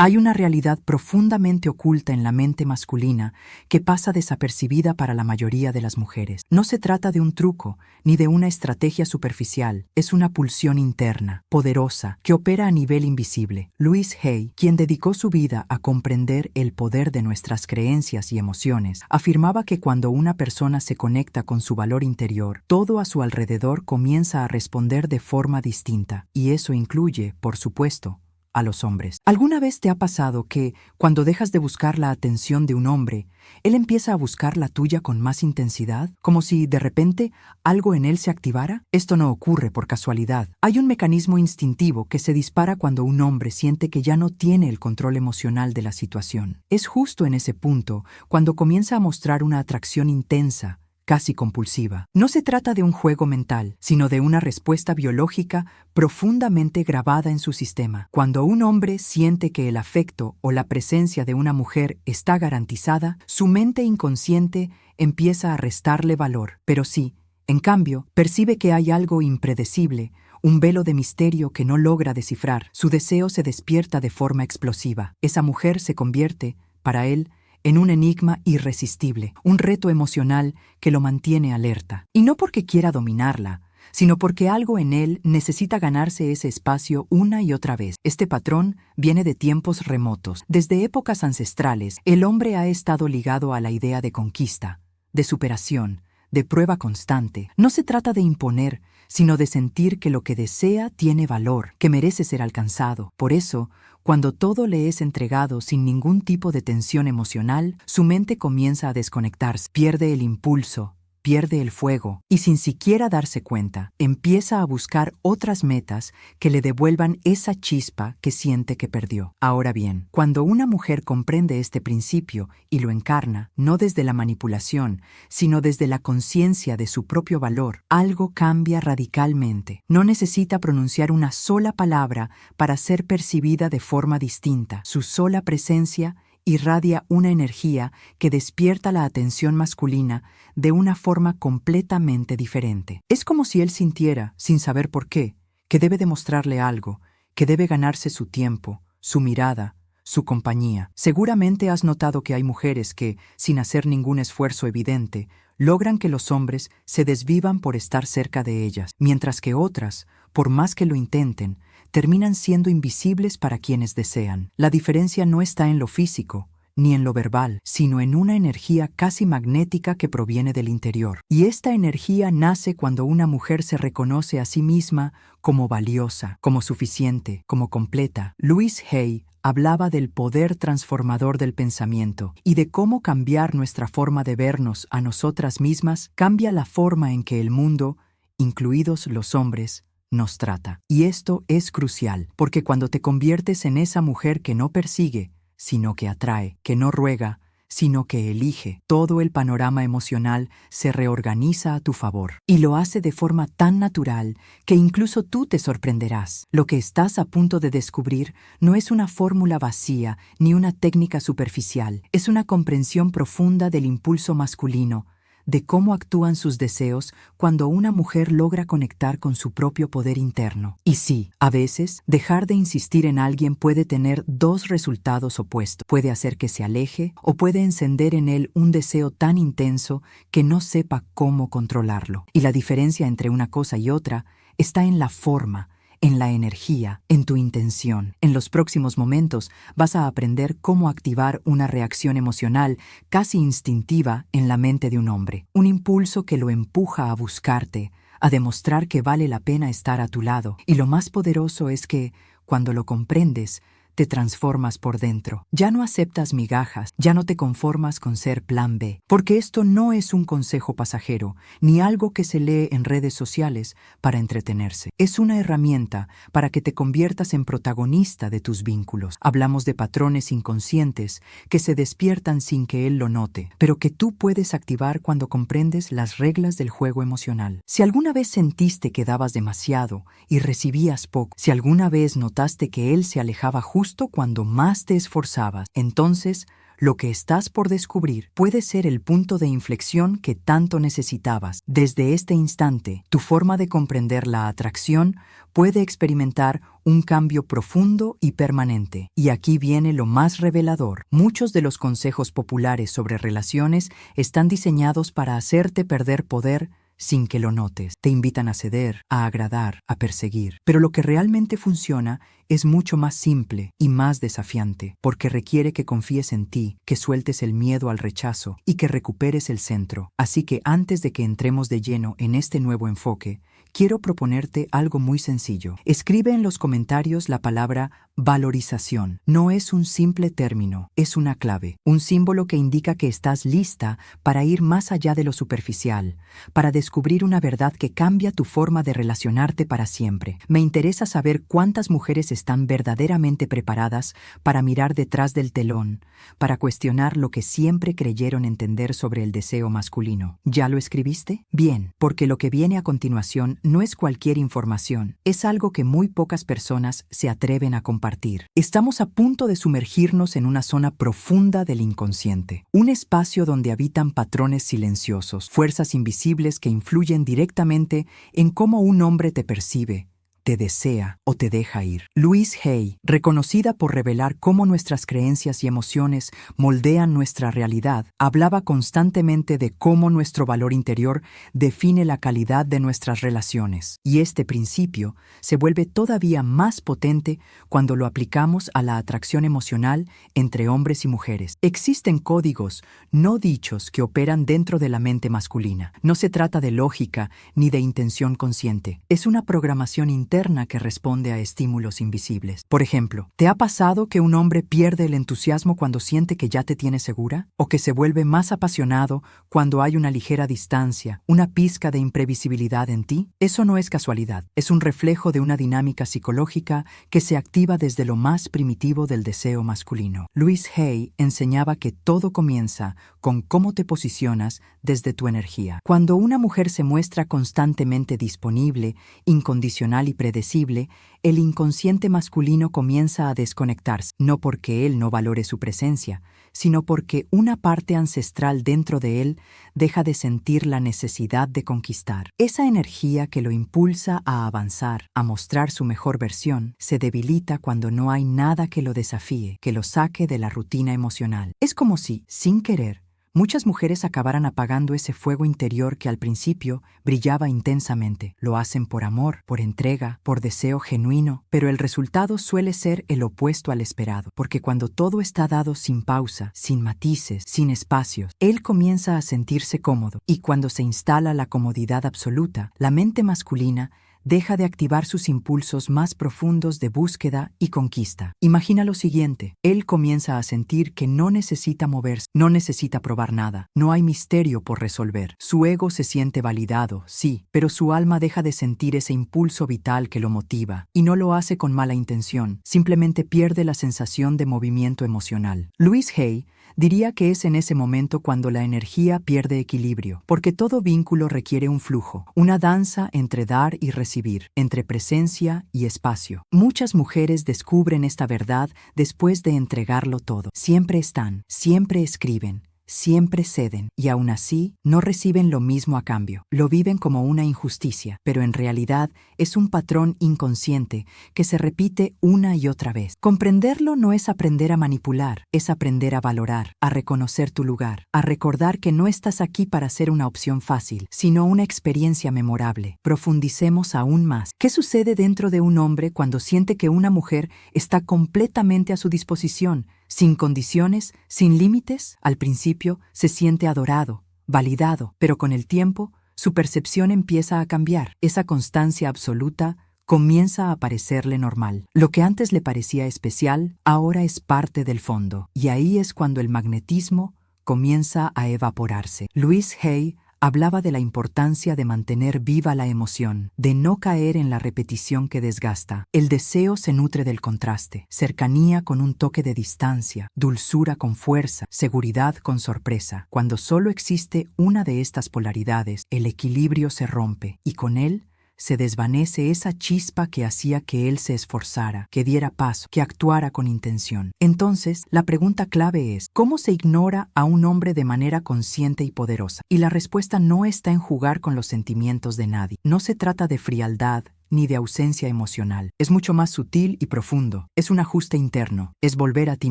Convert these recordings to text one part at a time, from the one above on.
Hay una realidad profundamente oculta en la mente masculina que pasa desapercibida para la mayoría de las mujeres. No se trata de un truco ni de una estrategia superficial, es una pulsión interna, poderosa, que opera a nivel invisible. Louise Hay, quien dedicó su vida a comprender el poder de nuestras creencias y emociones, afirmaba que cuando una persona se conecta con su valor interior, todo a su alrededor comienza a responder de forma distinta, y eso incluye, por supuesto, a los hombres. ¿Alguna vez te ha pasado que, cuando dejas de buscar la atención de un hombre, él empieza a buscar la tuya con más intensidad? Como si, de repente, algo en él se activara. Esto no ocurre por casualidad. Hay un mecanismo instintivo que se dispara cuando un hombre siente que ya no tiene el control emocional de la situación. Es justo en ese punto cuando comienza a mostrar una atracción intensa, casi compulsiva. No se trata de un juego mental, sino de una respuesta biológica profundamente grabada en su sistema. Cuando un hombre siente que el afecto o la presencia de una mujer está garantizada, su mente inconsciente empieza a restarle valor. Pero sí, en cambio, percibe que hay algo impredecible, un velo de misterio que no logra descifrar. Su deseo se despierta de forma explosiva. Esa mujer se convierte, para él, en un enigma irresistible, un reto emocional que lo mantiene alerta. Y no porque quiera dominarla, sino porque algo en él necesita ganarse ese espacio una y otra vez. Este patrón viene de tiempos remotos. Desde épocas ancestrales, el hombre ha estado ligado a la idea de conquista, de superación, de prueba constante. No se trata de imponer, sino de sentir que lo que desea tiene valor, que merece ser alcanzado. Por eso, cuando todo le es entregado sin ningún tipo de tensión emocional, su mente comienza a desconectarse, pierde el impulso, pierde el fuego y sin siquiera darse cuenta, empieza a buscar otras metas que le devuelvan esa chispa que siente que perdió. Ahora bien, cuando una mujer comprende este principio y lo encarna, no desde la manipulación, sino desde la conciencia de su propio valor, algo cambia radicalmente. No necesita pronunciar una sola palabra para ser percibida de forma distinta. Su sola presencia irradia una energía que despierta la atención masculina de una forma completamente diferente. Es como si él sintiera, sin saber por qué, que debe demostrarle algo, que debe ganarse su tiempo, su mirada, su compañía. Seguramente has notado que hay mujeres que, sin hacer ningún esfuerzo evidente, logran que los hombres se desvivan por estar cerca de ellas, mientras que otras, por más que lo intenten, terminan siendo invisibles para quienes desean. La diferencia no está en lo físico, ni en lo verbal, sino en una energía casi magnética que proviene del interior. Y esta energía nace cuando una mujer se reconoce a sí misma como valiosa, como suficiente, como completa. Louise Hay hablaba del poder transformador del pensamiento y de cómo cambiar nuestra forma de vernos a nosotras mismas cambia la forma en que el mundo, incluidos los hombres, nos trata. Y esto es crucial, porque cuando te conviertes en esa mujer que no persigue, sino que atrae, que no ruega, sino que elige, todo el panorama emocional se reorganiza a tu favor. Y lo hace de forma tan natural que incluso tú te sorprenderás. Lo que estás a punto de descubrir no es una fórmula vacía ni una técnica superficial, es una comprensión profunda del impulso masculino, de cómo actúan sus deseos cuando una mujer logra conectar con su propio poder interno. Y sí, a veces, dejar de insistir en alguien puede tener dos resultados opuestos. Puede hacer que se aleje o puede encender en él un deseo tan intenso que no sepa cómo controlarlo. Y la diferencia entre una cosa y otra está en la forma, en la energía, en tu intención. En los próximos momentos vas a aprender cómo activar una reacción emocional casi instintiva en la mente de un hombre. Un impulso que lo empuja a buscarte, a demostrar que vale la pena estar a tu lado. Y lo más poderoso es que, cuando lo comprendes, te transformas por dentro. Ya no aceptas migajas, ya no te conformas con ser plan B, porque esto no es un consejo pasajero, ni algo que se lee en redes sociales para entretenerse. Es una herramienta para que te conviertas en protagonista de tus vínculos. Hablamos de patrones inconscientes que se despiertan sin que él lo note, pero que tú puedes activar cuando comprendes las reglas del juego emocional. Si alguna vez sentiste que dabas demasiado y recibías poco, si alguna vez notaste que él se alejaba justo cuando más te esforzabas, entonces Lo que estás por descubrir puede ser el punto de inflexión que tanto necesitabas. Desde este instante, tu forma de comprender la atracción puede experimentar un cambio profundo y permanente. Y aquí viene lo más revelador. Muchos de los consejos populares sobre relaciones están diseñados para hacerte perder poder sin que lo notes. Te invitan a ceder, a agradar, a perseguir. Pero lo que realmente funciona es mucho más simple y más desafiante, porque requiere que confíes en ti, que sueltes el miedo al rechazo y que recuperes el centro. Así que antes de que entremos de lleno en este nuevo enfoque, quiero proponerte algo muy sencillo. Escribe en los comentarios la palabra valorización. No es un simple término, es una clave, un símbolo que indica que estás lista para ir más allá de lo superficial, para descubrir una verdad que cambia tu forma de relacionarte para siempre. Me interesa saber cuántas mujeres están verdaderamente preparadas para mirar detrás del telón, para cuestionar lo que siempre creyeron entender sobre el deseo masculino. ¿Ya lo escribiste? Bien, porque lo que viene a continuación no es cualquier información, es algo que muy pocas personas se atreven a compartir. Estamos a punto de sumergirnos en una zona profunda del inconsciente, un espacio donde habitan patrones silenciosos, fuerzas invisibles que influyen directamente en cómo un hombre te percibe, te desea o te deja ir. Louise Hay, reconocida por revelar cómo nuestras creencias y emociones moldean nuestra realidad, hablaba constantemente de cómo nuestro valor interior define la calidad de nuestras relaciones. Y este principio se vuelve todavía más potente cuando lo aplicamos a la atracción emocional entre hombres y mujeres. Existen códigos no dichos que operan dentro de la mente masculina. No se trata de lógica ni de intención consciente. Es una programación interna que responde a estímulos invisibles. Por ejemplo, ¿te ha pasado que un hombre pierde el entusiasmo cuando siente que ya te tiene segura? ¿O que se vuelve más apasionado cuando hay una ligera distancia, una pizca de imprevisibilidad en ti? Eso no es casualidad, es un reflejo de una dinámica psicológica que se activa desde lo más primitivo del deseo masculino. Louise Hay enseñaba que todo comienza con cómo te posicionas desde tu energía. Cuando una mujer se muestra constantemente disponible, incondicional y predecible, el inconsciente masculino comienza a desconectarse, no porque él no valore su presencia, sino porque una parte ancestral dentro de él deja de sentir la necesidad de conquistar. Esa energía que lo impulsa a avanzar, a mostrar su mejor versión, se debilita cuando no hay nada que lo desafíe, que lo saque de la rutina emocional. Es como si, sin querer, muchas mujeres acabaran apagando ese fuego interior que al principio brillaba intensamente. Lo hacen por amor, por entrega, por deseo genuino, pero el resultado suele ser el opuesto al esperado, porque cuando todo está dado sin pausa, sin matices, sin espacios, él comienza a sentirse cómodo, y cuando se instala la comodidad absoluta, la mente masculina deja de activar sus impulsos más profundos de búsqueda y conquista. Imagina lo siguiente, él comienza a sentir que no necesita moverse, no necesita probar nada, no hay misterio por resolver. Su ego se siente validado, sí, pero su alma deja de sentir ese impulso vital que lo motiva, y no lo hace con mala intención, simplemente pierde la sensación de movimiento emocional. Louise Hay diría que es en ese momento cuando la energía pierde equilibrio, porque todo vínculo requiere un flujo, una danza entre dar y recibir, entre presencia y espacio. Muchas mujeres descubren esta verdad después de entregarlo todo. Siempre están, siempre escriben, siempre ceden, y aún así no reciben lo mismo a cambio. Lo viven como una injusticia, pero en realidad es un patrón inconsciente que se repite una y otra vez. Comprenderlo no es aprender a manipular, es aprender a valorar, a reconocer tu lugar, a recordar que no estás aquí para ser una opción fácil, sino una experiencia memorable. Profundicemos aún más. ¿Qué sucede dentro de un hombre cuando siente que una mujer está completamente a su disposición, sin condiciones, sin límites? Al principio se siente adorado, validado, pero con el tiempo su percepción empieza a cambiar. Esa constancia absoluta comienza a parecerle normal. Lo que antes le parecía especial, ahora es parte del fondo. Y ahí es cuando el magnetismo comienza a evaporarse. Louise Hay hablaba de la importancia de mantener viva la emoción, de no caer en la repetición que desgasta. El deseo se nutre del contraste, cercanía con un toque de distancia, dulzura con fuerza, seguridad con sorpresa. Cuando solo existe una de estas polaridades, el equilibrio se rompe y con él se desvanece esa chispa que hacía que él se esforzara, que diera paso, que actuara con intención. Entonces, la pregunta clave es, ¿cómo se ignora a un hombre de manera consciente y poderosa? Y la respuesta no está en jugar con los sentimientos de nadie. No se trata de frialdad ni de ausencia emocional. Es mucho más sutil y profundo. Es un ajuste interno. Es volver a ti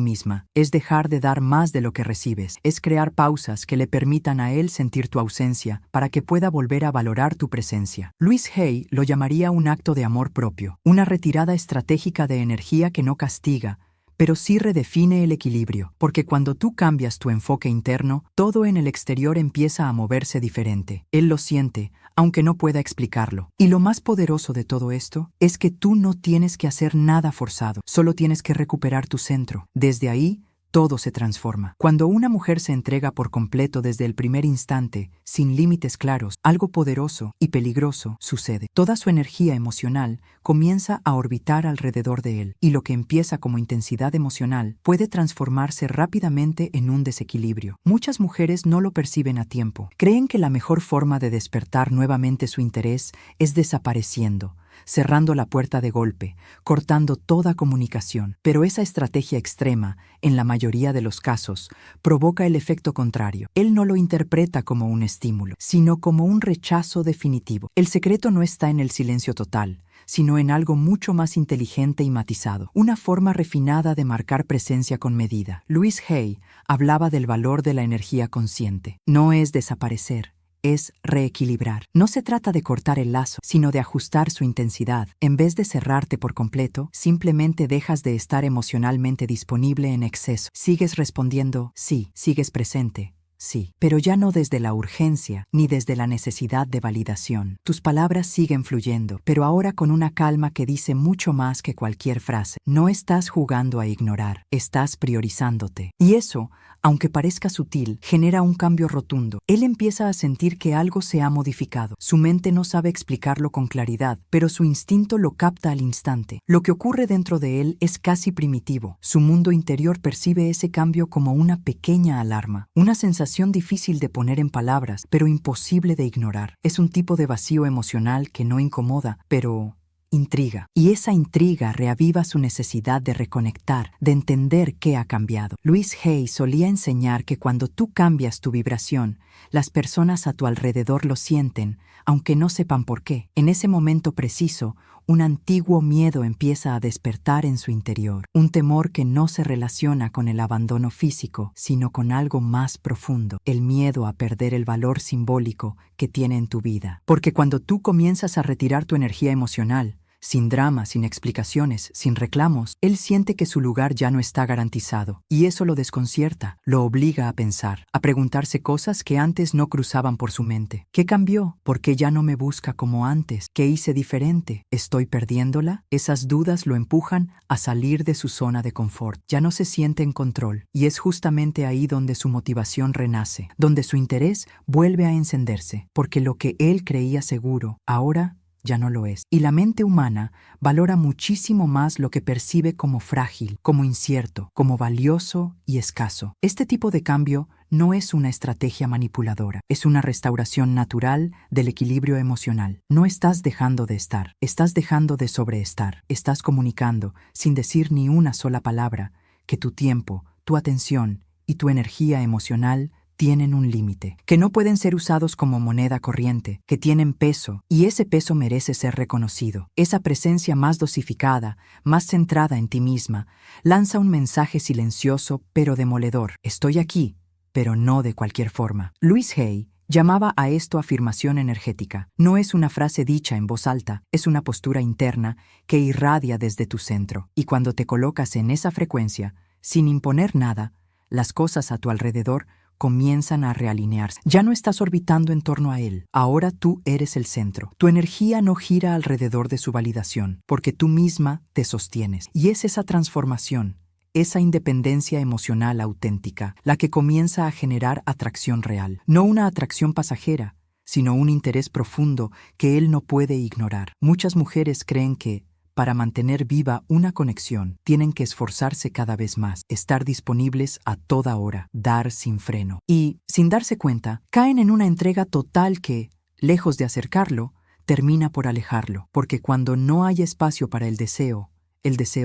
misma. Es dejar de dar más de lo que recibes. Es crear pausas que le permitan a él sentir tu ausencia para que pueda volver a valorar tu presencia. Louise Hay lo llamaría un acto de amor propio, una retirada estratégica de energía que no castiga, pero sí redefine el equilibrio, porque cuando tú cambias tu enfoque interno, todo en el exterior empieza a moverse diferente. Él lo siente, aunque no pueda explicarlo. Y lo más poderoso de todo esto es que tú no tienes que hacer nada forzado, solo tienes que recuperar tu centro. Desde ahí, todo se transforma. Cuando una mujer se entrega por completo desde el primer instante, sin límites claros, algo poderoso y peligroso sucede. Toda su energía emocional comienza a orbitar alrededor de él, y lo que empieza como intensidad emocional puede transformarse rápidamente en un desequilibrio. Muchas mujeres no lo perciben a tiempo. Creen que la mejor forma de despertar nuevamente su interés es desapareciendo, cerrando la puerta de golpe, cortando toda comunicación. Pero esa estrategia extrema, en la mayoría de los casos, provoca el efecto contrario. Él no lo interpreta como un estímulo, sino como un rechazo definitivo. El secreto no está en el silencio total, sino en algo mucho más inteligente y matizado, una forma refinada de marcar presencia con medida. Louise Hay hablaba del valor de la energía consciente. No es desaparecer, es reequilibrar. No se trata de cortar el lazo, sino de ajustar su intensidad. En vez de cerrarte por completo, simplemente dejas de estar emocionalmente disponible en exceso. Sigues respondiendo sí, sigues presente, sí, pero ya no desde la urgencia ni desde la necesidad de validación. Tus palabras siguen fluyendo, pero ahora con una calma que dice mucho más que cualquier frase. No estás jugando a ignorar, estás priorizándote. Y eso, aunque parezca sutil, genera un cambio rotundo. Él empieza a sentir que algo se ha modificado. Su mente no sabe explicarlo con claridad, pero su instinto lo capta al instante. Lo que ocurre dentro de él es casi primitivo. Su mundo interior percibe ese cambio como una pequeña alarma, una sensación difícil de poner en palabras, pero imposible de ignorar. Es un tipo de vacío emocional que no incomoda, pero intriga. Y esa intriga reaviva su necesidad de reconectar, de entender qué ha cambiado. Louise Hay solía enseñar que cuando tú cambias tu vibración, las personas a tu alrededor lo sienten, aunque no sepan por qué. En ese momento preciso, un antiguo miedo empieza a despertar en su interior, un temor que no se relaciona con el abandono físico, sino con algo más profundo, el miedo a perder el valor simbólico que tiene en tu vida. Porque cuando tú comienzas a retirar tu energía emocional, sin drama, sin explicaciones, sin reclamos, él siente que su lugar ya no está garantizado. Y eso lo desconcierta, lo obliga a pensar, a preguntarse cosas que antes no cruzaban por su mente. ¿Qué cambió? ¿Por qué ya no me busca como antes? ¿Qué hice diferente? ¿Estoy perdiéndola? Esas dudas lo empujan a salir de su zona de confort. Ya no se siente en control. Y es justamente ahí donde su motivación renace, donde su interés vuelve a encenderse, porque lo que él creía seguro, ahora ya no lo es. Y la mente humana valora muchísimo más lo que percibe como frágil, como incierto, como valioso y escaso. Este tipo de cambio no es una estrategia manipuladora, es una restauración natural del equilibrio emocional. No estás dejando de estar, estás dejando de sobreestar. Estás comunicando, sin decir ni una sola palabra, que tu tiempo, tu atención y tu energía emocional tienen un límite, que no pueden ser usados como moneda corriente, que tienen peso, y ese peso merece ser reconocido. Esa presencia más dosificada, más centrada en ti misma, lanza un mensaje silencioso pero demoledor. Estoy aquí, pero no de cualquier forma. Louise Hay llamaba a esto afirmación energética. No es una frase dicha en voz alta, es una postura interna que irradia desde tu centro. Y cuando te colocas en esa frecuencia, sin imponer nada, las cosas a tu alrededor comienzan a realinearse. Ya no estás orbitando en torno a él. Ahora tú eres el centro. Tu energía no gira alrededor de su validación, porque tú misma te sostienes. Y es esa transformación, esa independencia emocional auténtica, la que comienza a generar atracción real. No una atracción pasajera, sino un interés profundo que él no puede ignorar. Muchas mujeres creen que, para mantener viva una conexión, tienen que esforzarse cada vez más, estar disponibles a toda hora, dar sin freno. Y, sin darse cuenta, caen en una entrega total que, lejos de acercarlo, termina por alejarlo, porque cuando no hay espacio para el deseo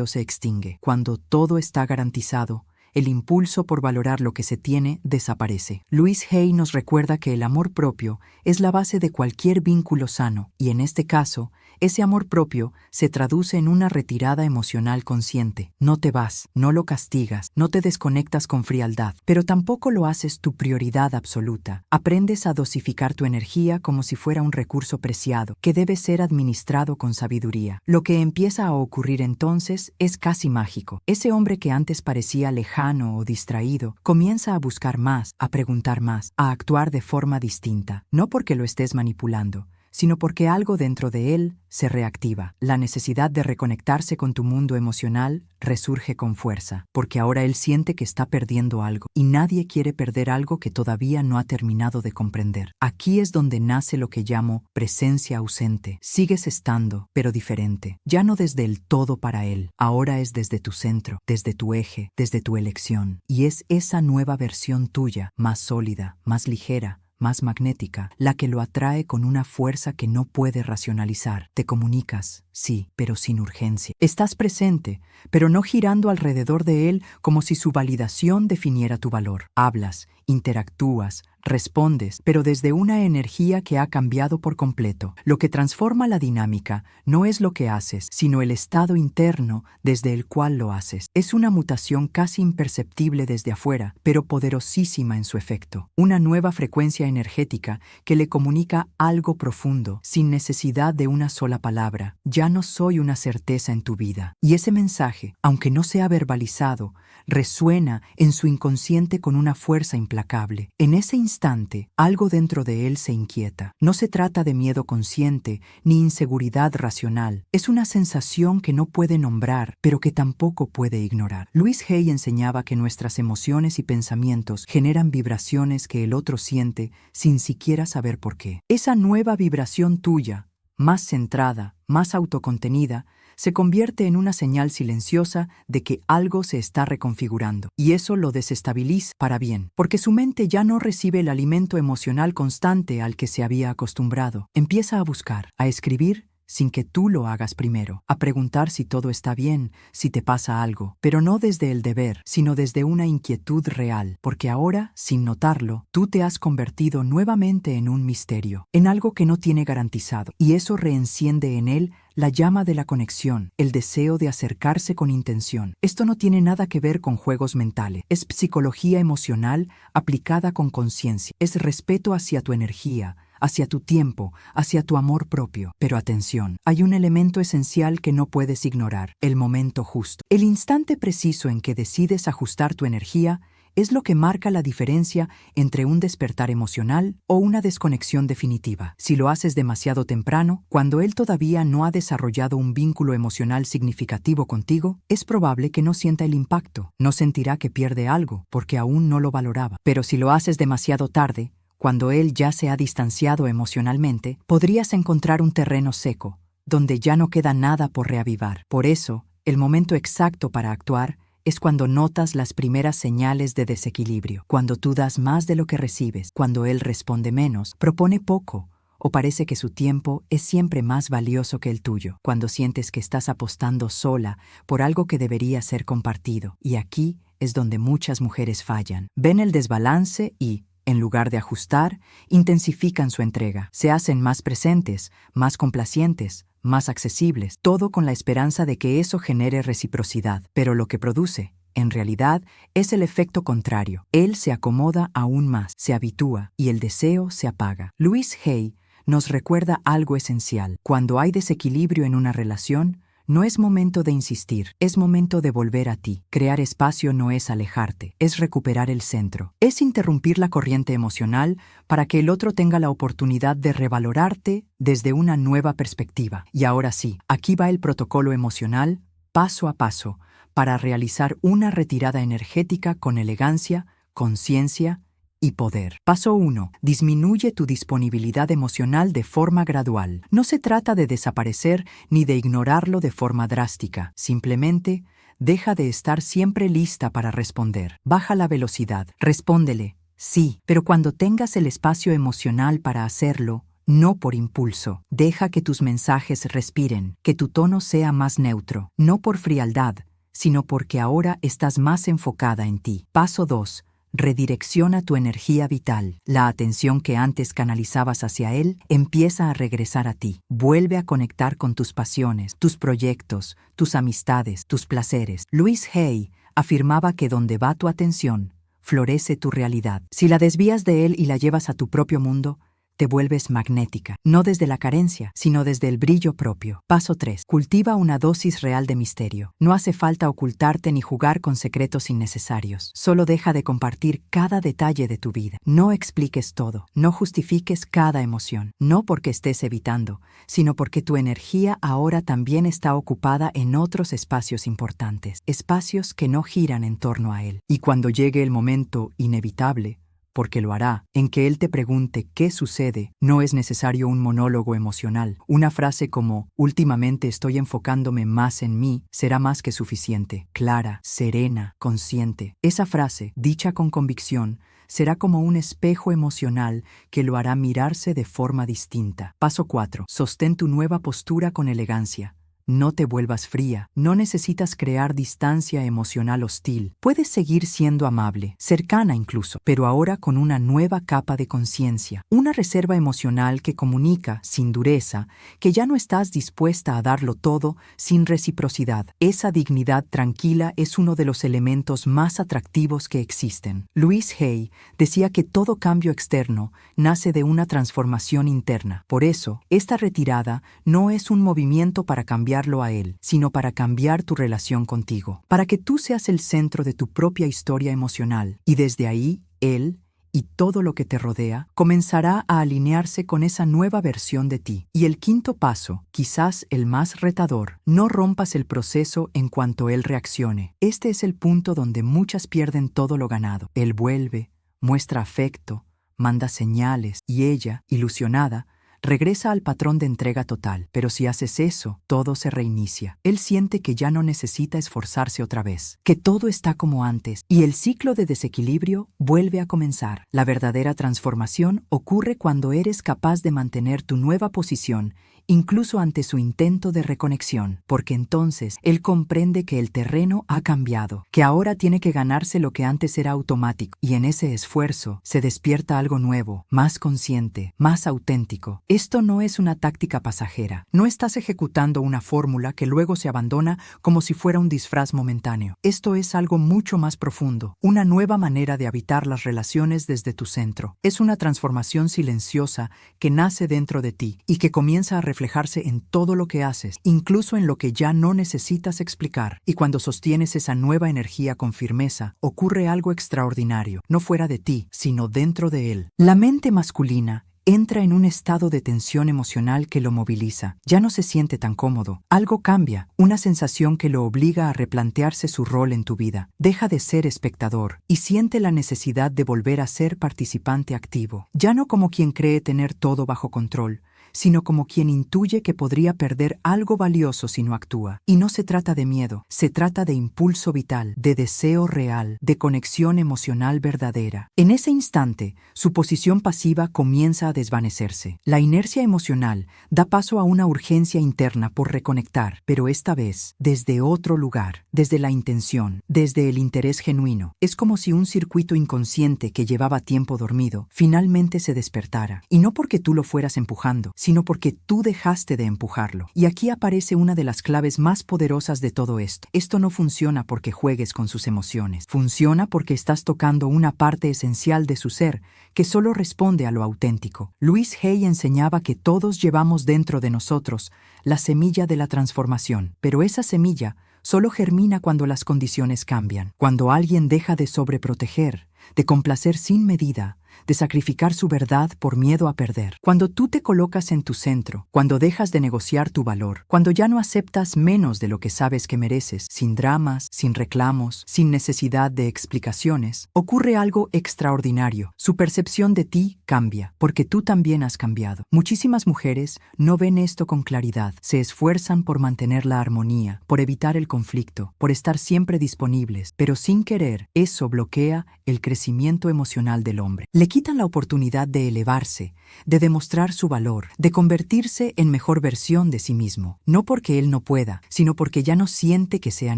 se extingue. Cuando todo está garantizado, el impulso por valorar lo que se tiene desaparece. Louise Hay nos recuerda que el amor propio es la base de cualquier vínculo sano, y en este caso, ese amor propio se traduce en una retirada emocional consciente. No te vas, no lo castigas, no te desconectas con frialdad, pero tampoco lo haces tu prioridad absoluta. Aprendes a dosificar tu energía como si fuera un recurso preciado, que debe ser administrado con sabiduría. Lo que empieza a ocurrir entonces es casi mágico. Ese hombre que antes parecía lejano o distraído, comienza a buscar más, a preguntar más, a actuar de forma distinta, no porque lo estés manipulando, sino porque algo dentro de él se reactiva. La necesidad de reconectarse con tu mundo emocional resurge con fuerza, porque ahora él siente que está perdiendo algo, y nadie quiere perder algo que todavía no ha terminado de comprender. Aquí es donde nace lo que llamo presencia ausente. Sigues estando, pero diferente. Ya no desde el todo para él, ahora es desde tu centro, desde tu eje, desde tu elección. Y es esa nueva versión tuya, más sólida, más ligera, más magnética, la que lo atrae con una fuerza que no puede racionalizar. Te comunicas, sí, pero sin urgencia. Estás presente, pero no girando alrededor de él como si su validación definiera tu valor. Hablas, interactúas, respondes, pero desde una energía que ha cambiado por completo. Lo que transforma la dinámica no es lo que haces, sino el estado interno desde el cual lo haces. Es una mutación casi imperceptible desde afuera, pero poderosísima en su efecto. Una nueva frecuencia energética que le comunica algo profundo, sin necesidad de una sola palabra. Ya no soy una certeza en tu vida. Y ese mensaje, aunque no sea verbalizado, resuena en su inconsciente con una fuerza implacable. En ese instante, algo dentro de él se inquieta. No se trata de miedo consciente ni inseguridad racional. Es una sensación que no puede nombrar, pero que tampoco puede ignorar. Louise Hay enseñaba que nuestras emociones y pensamientos generan vibraciones que el otro siente sin siquiera saber por qué. Esa nueva vibración tuya, más centrada, más autocontenida, se convierte en una señal silenciosa de que algo se está reconfigurando. Y eso lo desestabiliza para bien, porque su mente ya no recibe el alimento emocional constante al que se había acostumbrado. Empieza a buscar, a escribir sin que tú lo hagas primero, a preguntar si todo está bien, si te pasa algo, pero no desde el deber, sino desde una inquietud real, porque ahora, sin notarlo, tú te has convertido nuevamente en un misterio, en algo que no tiene garantizado, y eso reenciende en él la llama de la conexión, el deseo de acercarse con intención. Esto no tiene nada que ver con juegos mentales, es psicología emocional aplicada con conciencia, es respeto hacia tu energía, hacia tu tiempo, hacia tu amor propio. Pero atención, hay un elemento esencial que no puedes ignorar: el momento justo. El instante preciso en que decides ajustar tu energía es lo que marca la diferencia entre un despertar emocional o una desconexión definitiva. Si lo haces demasiado temprano, cuando él todavía no ha desarrollado un vínculo emocional significativo contigo, es probable que no sienta el impacto, no sentirá que pierde algo, porque aún no lo valoraba. Pero si lo haces demasiado tarde, cuando él ya se ha distanciado emocionalmente, podrías encontrar un terreno seco, donde ya no queda nada por reavivar. Por eso, el momento exacto para actuar es cuando notas las primeras señales de desequilibrio, cuando tú das más de lo que recibes, cuando él responde menos, propone poco, o parece que su tiempo es siempre más valioso que el tuyo, cuando sientes que estás apostando sola por algo que debería ser compartido. Y aquí es donde muchas mujeres fallan. Ven el desbalance y, en lugar de ajustar, intensifican su entrega. Se hacen más presentes, más complacientes, más accesibles, todo con la esperanza de que eso genere reciprocidad. Pero lo que produce, en realidad, es el efecto contrario. Él se acomoda aún más, se habitúa, y el deseo se apaga. Louise Hay nos recuerda algo esencial. Cuando hay desequilibrio en una relación, no es momento de insistir, es momento de volver a ti. Crear espacio no es alejarte, es recuperar el centro. Es interrumpir la corriente emocional para que el otro tenga la oportunidad de revalorarte desde una nueva perspectiva. Y ahora sí, aquí va el protocolo emocional, paso a paso, para realizar una retirada energética con elegancia, conciencia y poder. Paso 1. Disminuye tu disponibilidad emocional de forma gradual. No se trata de desaparecer ni de ignorarlo de forma drástica. Simplemente, deja de estar siempre lista para responder. Baja la velocidad. Respóndele, sí, pero cuando tengas el espacio emocional para hacerlo, no por impulso. Deja que tus mensajes respiren, que tu tono sea más neutro, no por frialdad, sino porque ahora estás más enfocada en ti. Paso 2. Redirecciona tu energía vital. La atención que antes canalizabas hacia él empieza a regresar a ti. Vuelve a conectar con tus pasiones, tus proyectos, tus amistades, tus placeres. Louise Hay afirmaba que donde va tu atención, florece tu realidad. Si la desvías de él y la llevas a tu propio mundo, te vuelves magnética, no desde la carencia, sino desde el brillo propio. Paso 3. Cultiva una dosis real de misterio. No hace falta ocultarte ni jugar con secretos innecesarios. Solo deja de compartir cada detalle de tu vida. No expliques todo, no justifiques cada emoción. No porque estés evitando, sino porque tu energía ahora también está ocupada en otros espacios importantes, espacios que no giran en torno a él. Y cuando llegue el momento inevitable, porque lo hará, en que él te pregunte qué sucede, no es necesario un monólogo emocional. Una frase como, últimamente estoy enfocándome más en mí, será más que suficiente, clara, serena, consciente. Esa frase, dicha con convicción, será como un espejo emocional que lo hará mirarse de forma distinta. Paso 4. Sostén tu nueva postura con elegancia. No te vuelvas fría, no necesitas crear distancia emocional hostil. Puedes seguir siendo amable, cercana incluso, pero ahora con una nueva capa de conciencia, una reserva emocional que comunica, sin dureza, que ya no estás dispuesta a darlo todo sin reciprocidad. Esa dignidad tranquila es uno de los elementos más atractivos que existen. Louise Hay decía que todo cambio externo nace de una transformación interna. Por eso, esta retirada no es un movimiento para cambiar a él, sino para cambiar tu relación contigo, para que tú seas el centro de tu propia historia emocional, y desde ahí, él y todo lo que te rodea comenzará a alinearse con esa nueva versión de ti. Y el quinto paso, quizás el más retador, no rompas el proceso en cuanto él reaccione. Este es el punto donde muchas pierden todo lo ganado. Él vuelve, muestra afecto, manda señales, y ella, ilusionada, regresa al patrón de entrega total, pero si haces eso, todo se reinicia. Él siente que ya no necesita esforzarse otra vez, que todo está como antes, y el ciclo de desequilibrio vuelve a comenzar. La verdadera transformación ocurre cuando eres capaz de mantener tu nueva posición, incluso ante su intento de reconexión, porque entonces él comprende que el terreno ha cambiado, que ahora tiene que ganarse lo que antes era automático, y en ese esfuerzo se despierta algo nuevo, más consciente, más auténtico. Esto no es una táctica pasajera. No estás ejecutando una fórmula que luego se abandona como si fuera un disfraz momentáneo. Esto es algo mucho más profundo, una nueva manera de habitar las relaciones desde tu centro. Es una transformación silenciosa que nace dentro de ti y que comienza a reflejarse en todo lo que haces, incluso en lo que ya no necesitas explicar. Y cuando sostienes esa nueva energía con firmeza, ocurre algo extraordinario, no fuera de ti, sino dentro de él. La mente masculina entra en un estado de tensión emocional que lo moviliza. Ya no se siente tan cómodo. Algo cambia, una sensación que lo obliga a replantearse su rol en tu vida. Deja de ser espectador y siente la necesidad de volver a ser participante activo. Ya no como quien cree tener todo bajo control, sino como quien intuye que podría perder algo valioso si no actúa. Y no se trata de miedo, se trata de impulso vital, de deseo real, de conexión emocional verdadera. En ese instante, su posición pasiva comienza a desvanecerse. La inercia emocional da paso a una urgencia interna por reconectar, pero esta vez desde otro lugar, desde la intención, desde el interés genuino. Es como si un circuito inconsciente que llevaba tiempo dormido finalmente se despertara. Y no porque tú lo fueras empujando, sino porque tú dejaste de empujarlo. Y aquí aparece una de las claves más poderosas de todo esto. Esto no funciona porque juegues con sus emociones. Funciona porque estás tocando una parte esencial de su ser que solo responde a lo auténtico. Louise Hay enseñaba que todos llevamos dentro de nosotros la semilla de la transformación, pero esa semilla solo germina cuando las condiciones cambian, cuando alguien deja de sobreproteger, de complacer sin medida, de sacrificar su verdad por miedo a perder. Cuando tú te colocas en tu centro, cuando dejas de negociar tu valor, cuando ya no aceptas menos de lo que sabes que mereces, sin dramas, sin reclamos, sin necesidad de explicaciones, ocurre algo extraordinario. Su percepción de ti cambia, porque tú también has cambiado. Muchísimas mujeres no ven esto con claridad, se esfuerzan por mantener la armonía, por evitar el conflicto, por estar siempre disponibles, pero sin querer, eso bloquea el crecimiento emocional del hombre. Le Le quitan la oportunidad de elevarse, de demostrar su valor, de convertirse en mejor versión de sí mismo. No porque él no pueda, sino porque ya no siente que sea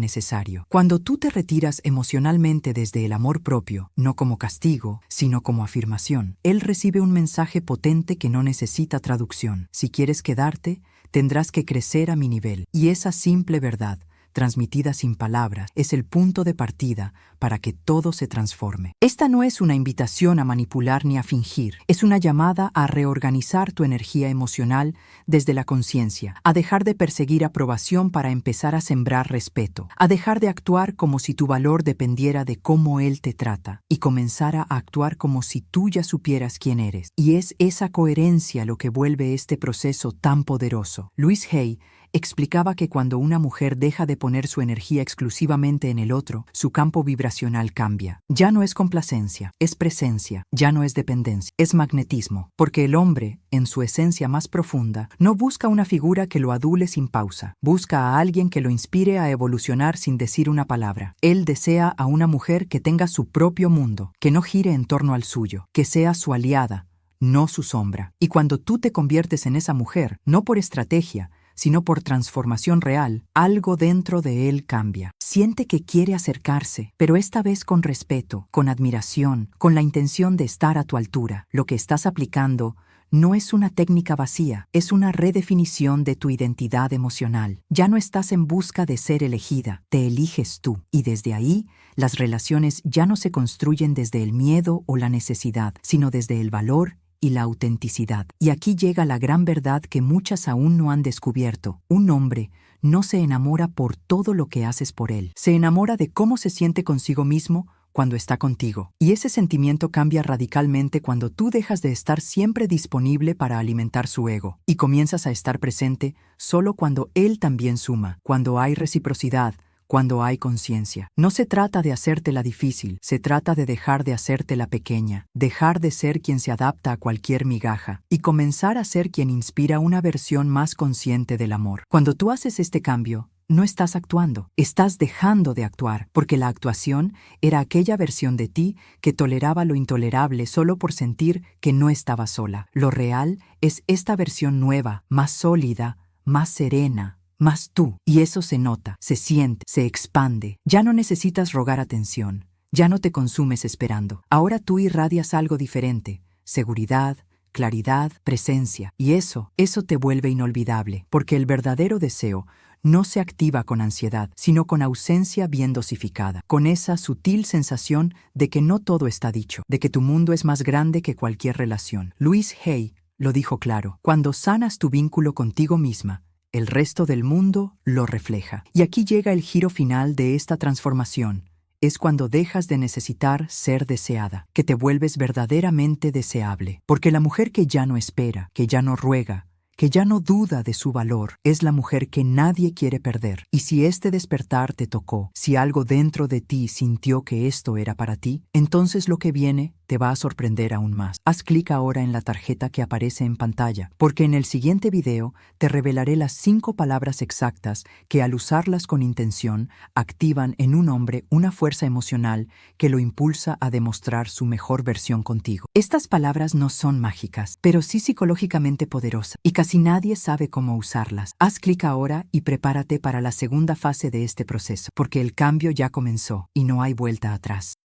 necesario. Cuando tú te retiras emocionalmente desde el amor propio, no como castigo, sino como afirmación, él recibe un mensaje potente que no necesita traducción. Si quieres quedarte, tendrás que crecer a mi nivel. Y esa simple verdad, transmitida sin palabras, es el punto de partida para que todo se transforme. Esta no es una invitación a manipular ni a fingir, es una llamada a reorganizar tu energía emocional desde la conciencia, a dejar de perseguir aprobación para empezar a sembrar respeto, a dejar de actuar como si tu valor dependiera de cómo él te trata y comenzar a actuar como si tú ya supieras quién eres. Y es esa coherencia lo que vuelve este proceso tan poderoso. Louise Hay explicaba que cuando una mujer deja de poner su energía exclusivamente en el otro, su campo vibracional cambia. Ya no es complacencia, es presencia, ya no es dependencia, es magnetismo, porque el hombre, en su esencia más profunda, no busca una figura que lo adule sin pausa, busca a alguien que lo inspire a evolucionar sin decir una palabra. Él desea a una mujer que tenga su propio mundo, que no gire en torno al suyo, que sea su aliada, no su sombra. Y cuando tú te conviertes en esa mujer, no por estrategia, sino por transformación real, algo dentro de él cambia. Siente que quiere acercarse, pero esta vez con respeto, con admiración, con la intención de estar a tu altura. Lo que estás aplicando no es una técnica vacía, es una redefinición de tu identidad emocional. Ya no estás en busca de ser elegida, te eliges tú. Y desde ahí, las relaciones ya no se construyen desde el miedo o la necesidad, sino desde el valor y la autenticidad. Y aquí llega la gran verdad que muchas aún no han descubierto. Un hombre no se enamora por todo lo que haces por él. Se enamora de cómo se siente consigo mismo cuando está contigo. Y ese sentimiento cambia radicalmente cuando tú dejas de estar siempre disponible para alimentar su ego y comienzas a estar presente solo cuando él también suma, cuando hay reciprocidad, cuando hay conciencia. No se trata de hacértela difícil, se trata de dejar de hacértela pequeña, dejar de ser quien se adapta a cualquier migaja y comenzar a ser quien inspira una versión más consciente del amor. Cuando tú haces este cambio, no estás actuando, estás dejando de actuar, porque la actuación era aquella versión de ti que toleraba lo intolerable solo por sentir que no estaba sola. Lo real es esta versión nueva, más sólida, más serena, más tú. Y eso se nota, se siente, se expande. Ya no necesitas rogar atención, ya no te consumes esperando. Ahora tú irradias algo diferente, seguridad, claridad, presencia. Y eso te vuelve inolvidable, porque el verdadero deseo no se activa con ansiedad, sino con ausencia bien dosificada, con esa sutil sensación de que no todo está dicho, de que tu mundo es más grande que cualquier relación. Louise Hay lo dijo claro: cuando sanas tu vínculo contigo misma, el resto del mundo lo refleja. Y aquí llega el giro final de esta transformación. Es cuando dejas de necesitar ser deseada, que te vuelves verdaderamente deseable. Porque la mujer que ya no espera, que ya no ruega, que ya no duda de su valor, es la mujer que nadie quiere perder. Y si este despertar te tocó, si algo dentro de ti sintió que esto era para ti, entonces lo que viene te va a sorprender aún más. Haz clic ahora en la tarjeta que aparece en pantalla, porque en el siguiente video te revelaré las 5 palabras exactas que, al usarlas con intención, activan en un hombre una fuerza emocional que lo impulsa a demostrar su mejor versión contigo. Estas palabras no son mágicas, pero sí psicológicamente poderosas, y casi nadie sabe cómo usarlas. Haz clic ahora y prepárate para la segunda fase de este proceso, porque el cambio ya comenzó y no hay vuelta atrás.